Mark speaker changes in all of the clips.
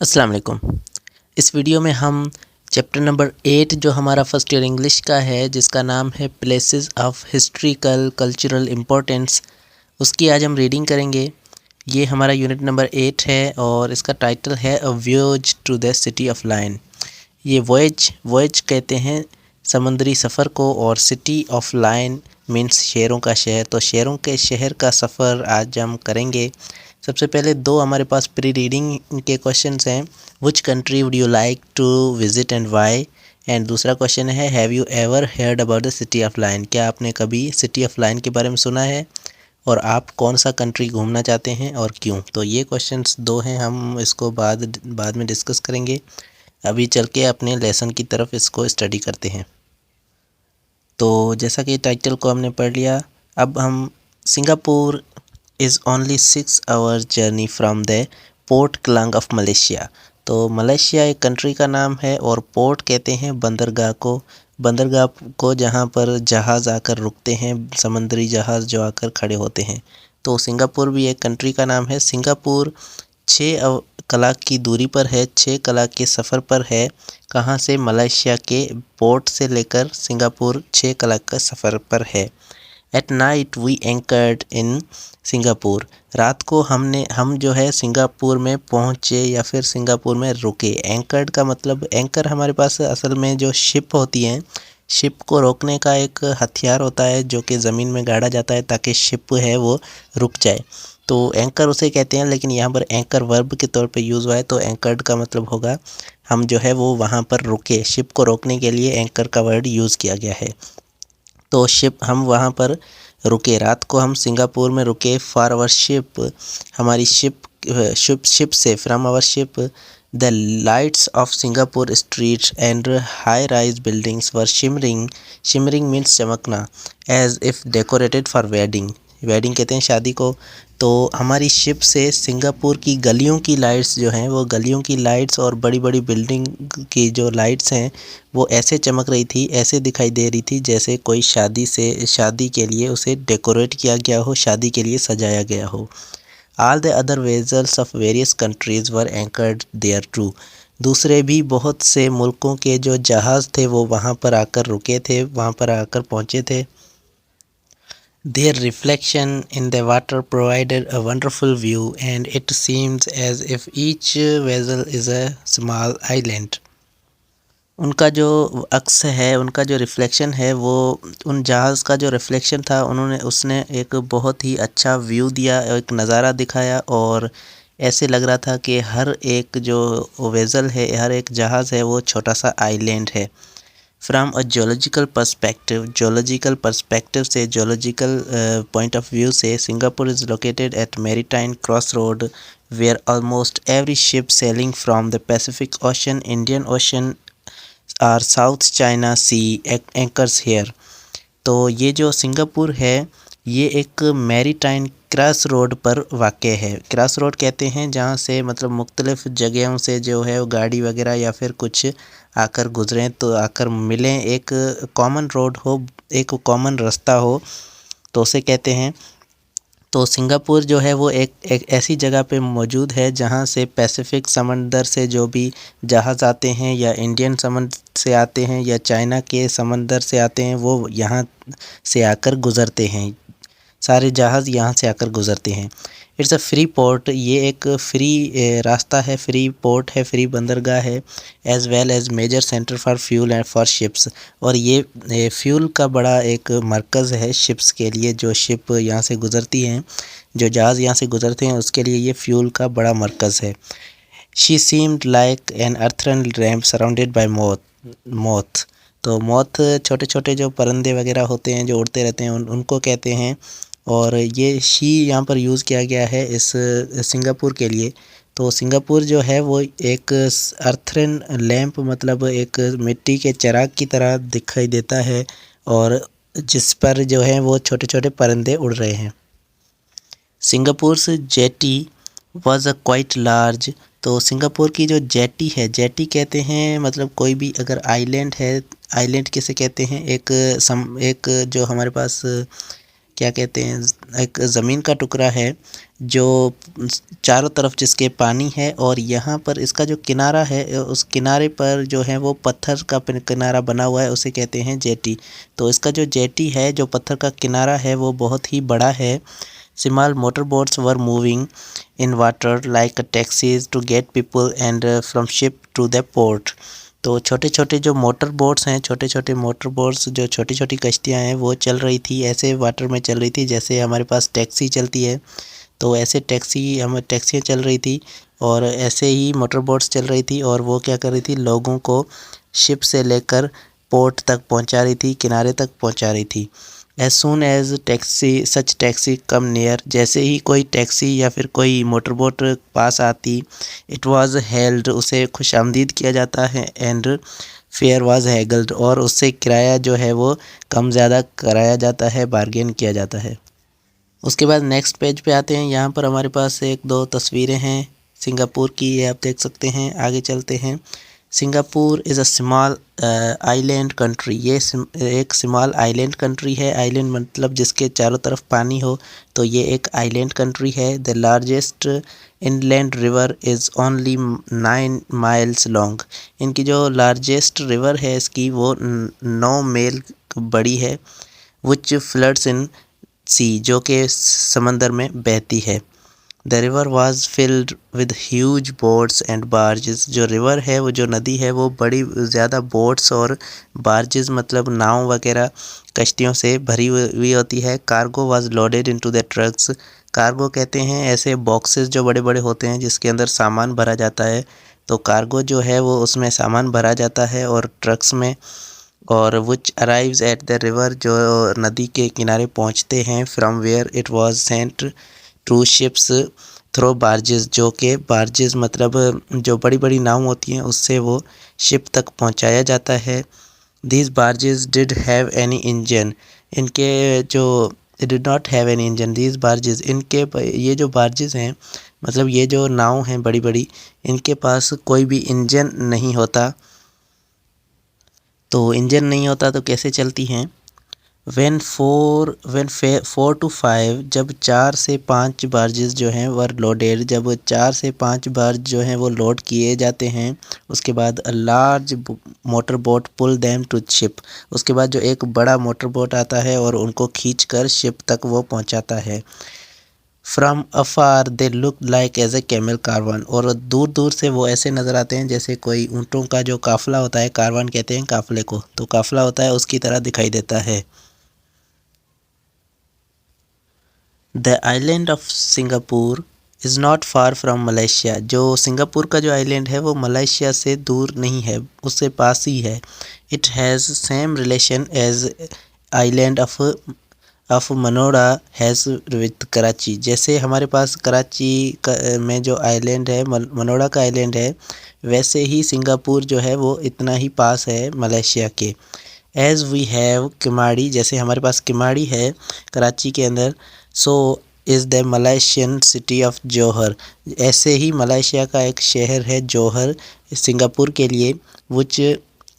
Speaker 1: अस्सलाम वालेकुम। इस वीडियो में हम चैप्टर नंबर 8 जो हमारा फर्स्ट ईयर इंग्लिश का है, जिसका नाम है places of historical cultural importance, उसकी आज हम रीडिंग करेंगे। ये हमारा यूनिट नंबर 8 है और इसका टाइटल है a voyage to the city of lion. ये वॉयेज कहते हैं समुद्री सफ़र को, और सिटी ऑफ लायन मीन्स शेरों का शहर। तो शेरों के शहर का सफ़र आज हम करेंगे। सबसे पहले दो हमारे पास प्री रीडिंग के क्वेश्चंस हैं। Which country would you like to visit and why. And दूसरा क्वेश्चन है have you ever heard about the city of lion. क्या आपने कभी सिटी ऑफ लायन के बारे में सुना है और आप कौन सा कंट्री घूमना चाहते हैं और क्यों। तो ये क्वेश्चंस दो हैं, हम इसको बाद में डिस्कस करेंगे। अभी चल के अपने लेसन की तरफ इसको स्टडी करते हैं। तो जैसा कि टाइटल को हमने पढ़ लिया, अब हम Singapore is only 6 hours journey from the port Klang of Malaysia. तो मलेशिया एक कंट्री का नाम है और पोर्ट कहते हैं बंदरगाह को जहाँ पर जहाज़ आकर रुकते हैं, समुद्री जहाज़ जो आकर खड़े होते हैं। तो सिंगापुर भी एक कंट्री का नाम है। सिंगापुर 6 कलाक की दूरी पर है, 6 कलाक के सफ़र पर है। कहाँ से? मलेशिया के पोर्ट से लेकर सिंगापुर 6 कलाक का सफ़र पर है। At night we anchored in Singapore. रात को हम जो है सिंगापुर में पहुँचे या फिर सिंगापुर में रुके। एंकर्ड का मतलब, एंकर हमारे पास असल में जो शिप होती हैं, शिप को रोकने का एक हथियार होता है जो कि ज़मीन में गाड़ा जाता है ताकि शिप है वो रुक जाए। तो एंकर उसे कहते हैं, लेकिन यहाँ पर एंकर वर्ब के तौर पे यूज़ हुआ है, तो एंकर्ड का मतलब होगा हम जो है वो वहाँ पर रुके। शिप को रोकने के लिए एंकर का वर्ड यूज़ किया गया है। तो शिप, हम वहाँ पर रुके। रात को हम सिंगापुर में रुके। फॉर आवर शिप, हमारी शिप से, from our ship the lights of Singapore streets and high rise buildings were shimmering. Shimmering means चमकना। As if decorated for wedding. Wedding कहते हैं शादी को। तो हमारी शिप से सिंगापुर की गलियों की लाइट्स जो हैं, वो गलियों की लाइट्स और बड़ी बड़ी बिल्डिंग की जो लाइट्स हैं वो ऐसे चमक रही थी, ऐसे दिखाई दे रही थी जैसे कोई शादी के लिए उसे डेकोरेट किया गया हो, शादी के लिए सजाया गया हो। All the other vessels of various countries were anchored there too. दूसरे भी बहुत से मुल्कों के जो जहाज़ थे वो वहाँ पर आकर रुके थे, वहाँ पर आकर पहुँचे थे। Their reflection in the water provided a wonderful view, and it seems as if each vessel is a small island. उनका जो अक्स है, उनका जो रिफ़्लेक्शन है, वो उन जहाज़ का जो रिफ़्लेक्शन था, उसने एक बहुत ही अच्छा व्यू दिया, एक नज़ारा दिखाया, और ऐसे लग रहा था कि हर एक जो वेसल है, हर एक जहाज़ है, वो छोटा सा आइलैंड है। फ्राम अ जोलॉजिकल पर्सपेक्टिव से, जोलॉजिकल पॉइंट ऑफ व्यू से, Singapore is located at maritime cross road where almost every ship sailing from the Pacific ocean, Indian ocean और South China sea anchors here. तो ये जो Singapore है, ये एक maritime cross road पर वाक़ है। क्रॉस रोड कहते हैं जहाँ से मतलब मुख्तलिफ़ जगहों से जो है वो गाड़ी वगैरह या फिर कुछ आकर गुज़रें, तो आकर मिलें, एक कॉमन रोड हो, एक कॉमन रास्ता हो, तो उसे कहते हैं। तो सिंगापुर जो है वो एक ऐसी जगह पे मौजूद है जहाँ से पैसिफिक समंदर से जो भी जहाज़ आते हैं, या इंडियन समुद्र से आते हैं, या चाइना के समंदर से आते हैं, वो यहाँ से आकर गुज़रते हैं। सारे जहाज़ यहाँ से आकर गुज़रते हैं। इट्स अ फ्री पोर्ट, ये एक फ्री रास्ता है, फ्री पोर्ट है, फ्री बंदरगाह है। As well as major centre for fuel and for ships, और ये फ्यूल का बड़ा एक मरकज़ है शिप्स के लिए। जो शिप यहाँ से गुज़रती हैं, जो जहाज़ यहाँ से गुज़रते हैं, उसके लिए ये फ्यूल का बड़ा मरकज़ है। She seemed like an earthen ramp surrounded by moth. तो मोथ छोटे छोटे जो परिंदे वगैरह होते हैं जो उड़ते रहते हैं, उनको कहते हैं। और ये शी यहाँ पर यूज़ किया गया है इस सिंगापुर के लिए। तो सिंगापुर जो है वो एक अर्थरन लैंप, मतलब एक मिट्टी के चिराग की तरह दिखाई देता है, और जिस पर जो है वो छोटे छोटे परिंदे उड़ रहे हैं। Singapore's jetty was a quite large. तो सिंगापुर की जो जेटी है, जेटी कहते हैं मतलब कोई भी अगर आइलैंड है, आइलैंड किसे कहते हैं, एक जो हमारे पास क्या कहते हैं, एक ज़मीन का टुकड़ा है जो चारों तरफ जिसके पानी है, और यहाँ पर इसका जो किनारा है उस किनारे पर जो है वो पत्थर का किनारा बना हुआ है, उसे कहते हैं जेटी। तो इसका जो जेटी है, जो पत्थर का किनारा है, वो बहुत ही बड़ा है। Small motorboats were moving in water like taxis to get people and from ship to the port। तो छोटे छोटे जो मोटर बोट्स हैं, छोटे छोटे मोटर बोट्स, जो छोटी छोटी कश्तियाँ हैं, वो चल रही थी, ऐसे वाटर में चल रही थी जैसे हमारे पास टैक्सी चलती है। तो ऐसे टैक्सियाँ चल रही थी और ऐसे ही मोटर बोट्स चल रही थी, और वो क्या कर रही थी, लोगों को शिप से लेकर पोर्ट तक पहुंचा रही थी, किनारे तक पहुंचा रही थी। As soon as सच टैक्सी कम नियर, जैसे ही कोई टैक्सी या फिर कोई मोटर बोट पास आती, इट वॉज हेल्ड, उसे खुशामदीद किया जाता है, एंड फेयर वॉज हैगल्ड, और उससे किराया जो है वो कम ज़्यादा कराया जाता है, बार्गेन किया जाता है। उसके बाद नेक्स्ट पेज पे आते हैं। यहाँ पर हमारे पास एक दो तस्वीरें हैं सिंगापुर की, ये आप देख सकते हैं। आगे चलते हैं। Singapore is a small island country, ये एक स्मॉल आइलैंड कंट्री है। आइलैंड मतलब जिसके चारों तरफ पानी हो, तो ये एक आइलैंड कंट्री है। The largest inland river is only 9 miles long, इनकी जो लार्जेस्ट रिवर है इसकी वो 9 मील बड़ी है। विच फ्लड्स इन सी, जो कि समंदर में बहती है। The river was filled with huge boats and barges, जो रिवर है, वो जो नदी है, वो बड़ी ज़्यादा बोट्स और बार्जेस मतलब नाव वगैरह कश्तियों से भरी हुई होती है। Cargo was loaded into the trucks, cargo कहते हैं ऐसे बॉक्सेस जो बड़े बड़े होते हैं जिसके अंदर सामान भरा जाता है। तो कार्गो जो है वो उसमें सामान भरा जाता है और ट्रक्स में, और which arrives at the river, जो नदी के किनारे पहुंचते हैं। From where it was sent to ships through barges, जो कि बार्जेस मतलब जो बड़ी बड़ी नाव होती हैं उससे वो शिप तक पहुंचाया जाता है। These barges did have any engine, इनके जो did not have any engine, these barges, इनके ये जो बार्जेस हैं मतलब ये जो नाव हैं बड़ी बड़ी, इनके पास कोई भी इंजन नहीं होता। तो इंजन नहीं होता तो कैसे चलती हैं। when 4 to 5, जब 4 से 5 बार्जेस जो हैं वर लोडेड, जब 4 से 5 बार्ज जो हैं वो लोड किए जाते हैं, उसके बाद a large motor boat pull them to ship, उसके बाद जो एक बड़ा मोटर बोट आता है और उनको खींचकर शिप तक वो पहुंचाता है। From afar they look like as a camel caravan, और दूर दूर से वो ऐसे नज़र आते हैं जैसे कोई ऊँटों का जो काफ़िला होता है, कारवान कहते हैं काफ़िले को, तो काफ़िला होता है उसकी तरह दिखाई देता है। The island of Singapore is not far from Malaysia, जो सिंगापुर का जो आइलैंड है वो मलेशिया से दूर नहीं है, उससे पास ही है। It has same relation as island of Manora has with Karachi, जैसे हमारे पास कराची में जो आइलैंड है, मनोड़ा का आइलैंड है, वैसे ही सिंगापुर जो है वो इतना ही पास है मलेशिया के। एज़ वी हैव किमाड़ी, जैसे हमारे पास किमाड़ी है कराची के अंदर, so is the Malaysian city of Johor, ऐसे ही मलेशिया का एक शहर है जौहर सिंगापुर के लिए। Which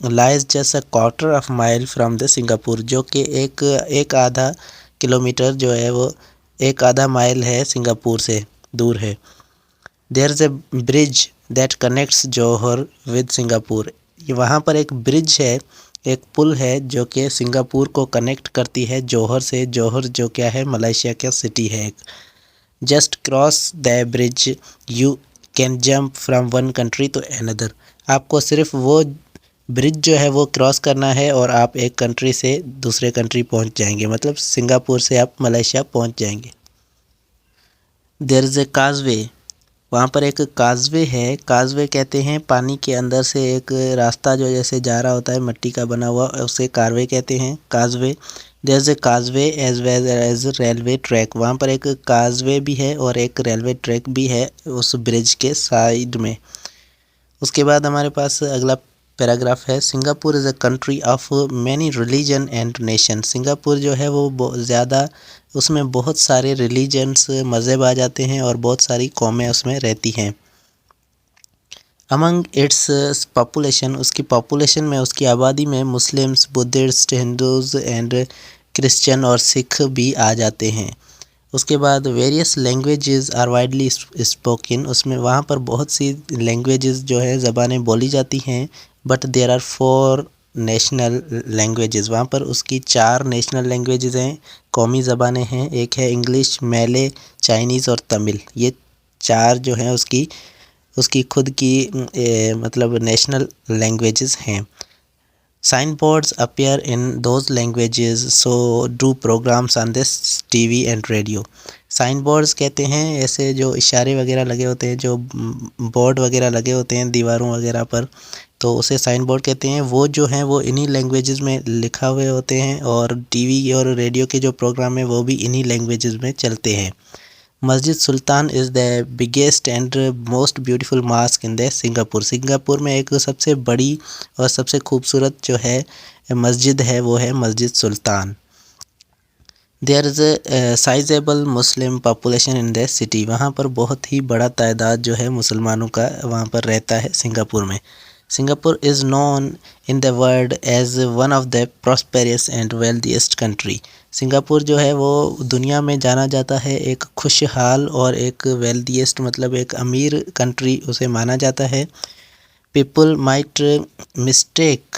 Speaker 1: lies just a quarter of mile from the Singapore, जो कि एक आधा किलोमीटर जो है वो एक आधा माइल है सिंगापुर से दूर है। There is a bridge that connects Johor with Singapore, वहाँ पर एक ब्रिज है, एक पुल है जो कि सिंगापुर को कनेक्ट करती है जौहर से। जौहर जो क्या है, मलेशिया का सिटी है एक। Just cross the bridge you can jump from one country to another, आपको सिर्फ वो ब्रिज जो है वो क्रॉस करना है और आप एक कंट्री से दूसरे कंट्री पहुंच जाएंगे, मतलब सिंगापुर से आप मलेशिया पहुंच जाएंगे। देयर इज़ ए काजवे, वहाँ पर एक काजवे है, काजवे कहते हैं पानी के अंदर से एक रास्ता जो जैसे जा रहा होता है मिट्टी का बना हुआ, उसे कारवे कहते हैं, causeway. There is a causeway as well as railway track, वहाँ पर एक काजवे भी है और एक रेलवे ट्रैक भी है उस ब्रिज के साइड में। उसके बाद हमारे पास अगला पैराग्राफ है। Singapore is a country of many religion and nation, Singapore जो है वो ज़्यादा, उसमें बहुत सारे रिलीजन्स मज़हब आ जाते हैं और बहुत सारी कौमें उसमें रहती हैं। अमंग इट्स पॉपुलेशन, उसकी पॉपुलेशन में, उसकी आबादी में Muslims, Buddhist, Hindus and Christian और सिख भी आ जाते हैं। उसके बाद various languages are widely spoken, उसमें वहाँ पर बहुत सी लैंग्वेजेस जो है ज़बानें बोली जाती हैं, but there are 4 national languages. वहाँ पर उसकी 4 नेशनल लैंग्वेजेस हैं, कौमी ज़बानें हैं। एक है इंग्लिश, मैले, चाइनीज़ और तमिल। ये 4 जो हैं उसकी खुद की मतलब नेशनल लैंग्वेजेस हैं। Sign boards appear in those languages, so do programmes on this TV and radio. Sign boards कहते हैं ऐसे जो इशारे वगैरह लगे होते हैं, जो बोर्ड वगैरह लगे होते हैं दीवारों वगैरह पर, तो उसे साइन बोर्ड कहते हैं। वो जो हैं वो इन्हीं लैंग्वेजेस में लिखा हुए होते हैं और टीवी और रेडियो के जो प्रोग्राम हैं वो भी इन्हीं लैंग्वेजेस में चलते हैं। Masjid Sultan is the biggest and most beautiful mosque in the Singapore. Singapore में एक सबसे बड़ी और सबसे खूबसूरत जो है मस्जिद है वो है Masjid Sultan. There is a sizeable Muslim population in the city. वहाँ पर बहुत ही बड़ा तादाद जो है मुसलमानों का वहाँ पर रहता है सिंगापुर में। Singapore is known in the world as one of the prosperous and wealthiest country. Singapore जो है वो दुनिया में जाना जाता है एक खुशहाल और एक वेल्थीएस्ट मतलब एक अमीर कंट्री उसे माना जाता है। People might mistake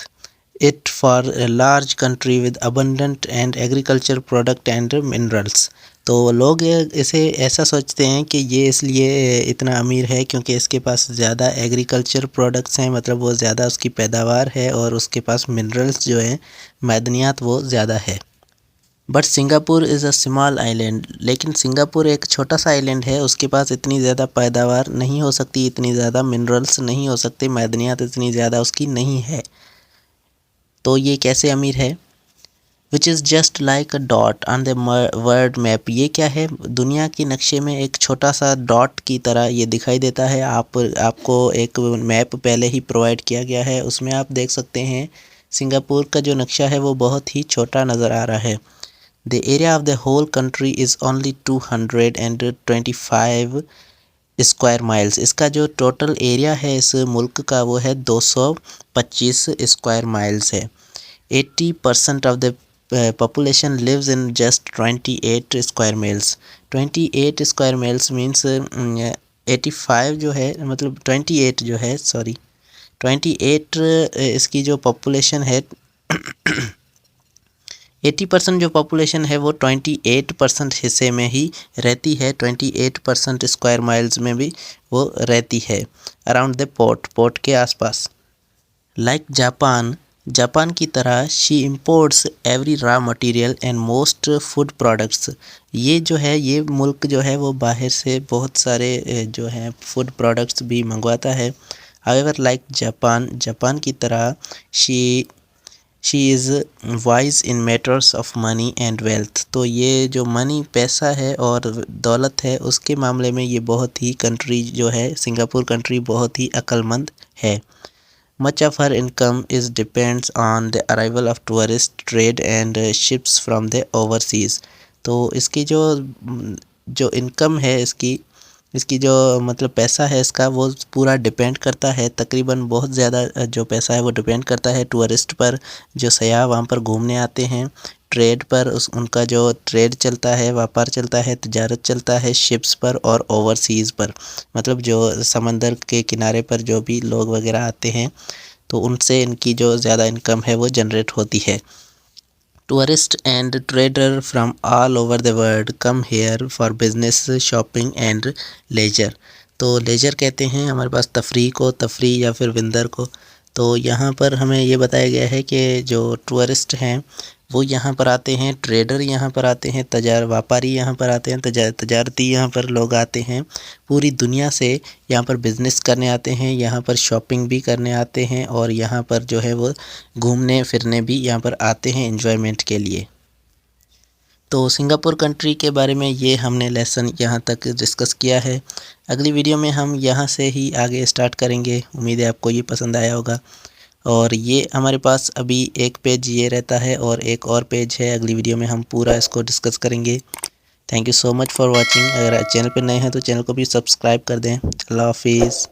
Speaker 1: it for a large country with abundant and agriculture product and minerals। तो लोग इसे ऐसा सोचते हैं कि ये इसलिए इतना अमीर है क्योंकि इसके पास ज़्यादा एग्रीकल्चर प्रोडक्ट्स हैं, मतलब वो ज़्यादा उसकी पैदावार है और उसके पास मिनरल्स जो हैं मादनियात वो ज़्यादा है। But Singapore is a small island, लेकिन सिंगापुर एक छोटा सा आइलैंड है, उसके पास इतनी ज़्यादा पैदावार नहीं हो सकती, इतनी ज़्यादा मिनरल्स नहीं हो सकते, मादनियात इतनी ज़्यादा उसकी नहीं है। तो ये कैसे अमीर है? Which is just like a dot on the world map. ये क्या है? दुनिया के नक्शे में एक छोटा सा डॉट की तरह ये दिखाई देता है। आपको एक मैप पहले ही प्रोवाइड किया गया है, उसमें आप देख सकते हैं सिंगापुर का जो नक्शा है वो बहुत ही छोटा नज़र आ रहा है। The area of the whole country is only 225 square miles. इसका जो टोटल एरिया है इस मुल्क का वो है 225 स्क्वायर माइल्स है। 80% of the population lives in just 28 square miles. 28 square miles means 85 जो है मतलब 28 जो है 28 इसकी जो पॉपुलेशन है 80% जो पॉपुलेशन है वो 28% हिस्से में ही रहती है, 28% स्क्वायर माइल्स में भी वो रहती है अराउंड द पोर्ट के आसपास। लाइक जापान की तरह she imports every raw material and most food products. ये जो है ये मुल्क जो है वो बाहर से बहुत सारे जो हैं फूड प्रोडक्ट्स भी मंगवाता है। हाउएवर लाइक जापान की तरह she is wise in matters of money and wealth. तो ये जो मनी पैसा है और दौलत है उसके मामले में ये बहुत ही कंट्री जो है सिंगापुर कंट्री बहुत ही अक्लमंद है। Much of her income is depends on the arrival of tourist trade and ships from the overseas। तो इसकी जो इनकम है इसकी जो मतलब पैसा है इसका वो पूरा डिपेंड करता है, तकरीबन बहुत ज़्यादा जो पैसा है वो डिपेंड करता है टूरिस्ट पर, जो सयाह वहाँ पर घूमने आते हैं, ट्रेड पर उनका जो ट्रेड चलता है, व्यापार चलता है, तिजारत चलता है शिप्स पर और ओवरसीज़ पर, मतलब जो समंदर के किनारे पर जो भी लोग वगैरह आते हैं तो उनसे इनकी जो ज़्यादा इनकम है वो जनरेट होती है। Tourist and trader from all over the world come here for business, shopping and leisure. तो लेजर कहते हैं हमारे पास तफरी या फिर विंदर को। तो यहाँ पर हमें ये बताया गया है कि जो टूरिस्ट हैं वो यहाँ पर आते हैं, ट्रेडर यहाँ पर आते हैं, व्यापारी यहाँ पर आते हैं, तजारती यहाँ पर लोग आते हैं, पूरी दुनिया से यहाँ पर बिज़नेस करने आते हैं, यहाँ पर शॉपिंग भी करने आते हैं और यहाँ पर जो है वो घूमने फिरने भी यहाँ पर आते हैं एंजॉयमेंट के लिए। तो सिंगापुर कंट्री के बारे में ये हमने लेसन यहाँ तक डिस्कस किया है। अगली वीडियो में हम यहाँ से ही आगे स्टार्ट करेंगे। उम्मीद है आपको ये पसंद आया होगा। और ये हमारे पास अभी एक पेज ये रहता है और एक और पेज है, अगली वीडियो में हम पूरा इसको डिस्कस करेंगे। Thank you so much for watching. अगर चैनल पर नए हैं तो चैनल को भी सब्सक्राइब कर दें। अल्लाह हाफिज़।